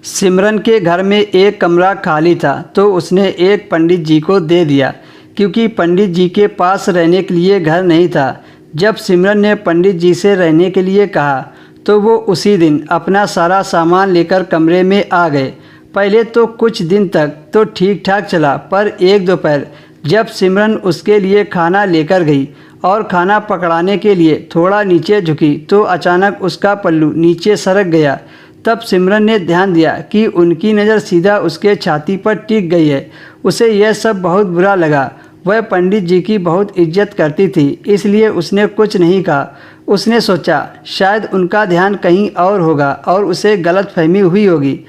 सिमरन के घर में एक कमरा खाली था तो उसने एक पंडित जी को दे दिया, क्योंकि पंडित जी के पास रहने के लिए घर नहीं था। जब सिमरन ने पंडित जी से रहने के लिए कहा तो वो उसी दिन अपना सारा सामान लेकर कमरे में आ गए। पहले तो कुछ दिन तक तो ठीक ठाक चला, पर एक दोपहर जब सिमरन उसके लिए खाना लेकर गई और खाना पकड़ाने के लिए थोड़ा नीचे झुकी तो अचानक उसका पल्लू नीचे सरक गया। तब सिमरन ने ध्यान दिया कि उनकी नज़र सीधा उसके छाती पर टिक गई है। उसे यह सब बहुत बुरा लगा। वह पंडित जी की बहुत इज्जत करती थी, इसलिए उसने कुछ नहीं कहा। उसने सोचा शायद उनका ध्यान कहीं और होगा और उसे गलतफहमी हुई होगी,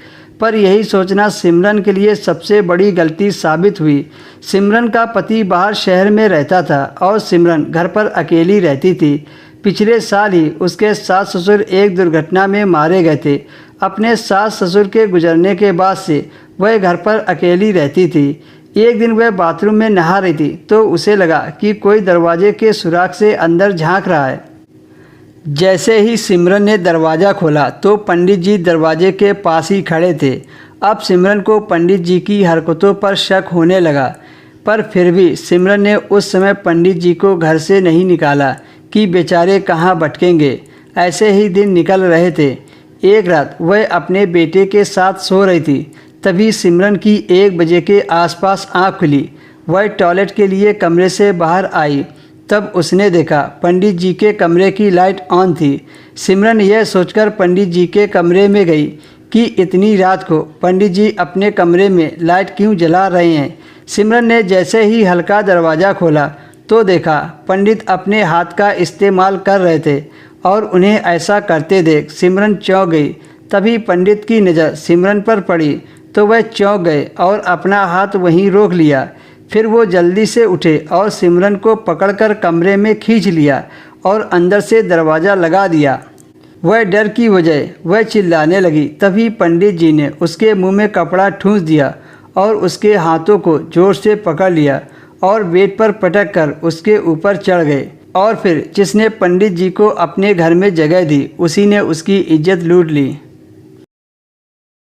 पर यही सोचना सिमरन के लिए सबसे बड़ी गलती साबित हुई। सिमरन का पति बाहर शहर में रहता था और सिमरन घर पर अकेली रहती थी। पिछले साल ही उसके सास ससुर एक दुर्घटना में मारे गए थे। अपने सास ससुर के गुजरने के बाद से वह घर पर अकेली रहती थी। एक दिन वह बाथरूम में नहा रही थी तो उसे लगा कि कोई दरवाजे के सुराख से अंदर झांक रहा है। जैसे ही सिमरन ने दरवाज़ा खोला तो पंडित जी दरवाजे के पास ही खड़े थे। अब सिमरन को पंडित जी की हरकतों पर शक होने लगा, पर फिर भी सिमरन ने उस समय पंडित जी को घर से नहीं निकाला कि बेचारे कहाँ भटकेंगे। ऐसे ही दिन निकल रहे थे। एक रात वह अपने बेटे के साथ सो रही थी, तभी सिमरन की 1 बजे के आसपास आँख खुली। वह टॉयलेट के लिए कमरे से बाहर आई, तब उसने देखा पंडित जी के कमरे की लाइट ऑन थी। सिमरन यह सोचकर पंडित जी के कमरे में गई कि इतनी रात को पंडित जी अपने कमरे में लाइट क्यों जला रहे हैं। सिमरन ने जैसे ही हल्का दरवाज़ा खोला तो देखा पंडित अपने हाथ का इस्तेमाल कर रहे थे और उन्हें ऐसा करते देख सिमरन चौंक गई। तभी पंडित की नज़र सिमरन पर पड़ी तो वह चौंक गए और अपना हाथ वहीं रोक लिया। फिर वो जल्दी से उठे और सिमरन को पकड़कर कमरे में खींच लिया और अंदर से दरवाज़ा लगा दिया। वह डर की वजह वह चिल्लाने लगी। तभी पंडित जी ने उसके मुंह में कपड़ा ठूंस दिया और उसके हाथों को जोर से पकड़ लिया और बेड पर पटक कर उसके ऊपर चढ़ गए। और फिर जिसने पंडित जी को अपने घर में जगह दी उसी ने उसकी इज्जत लूट ली।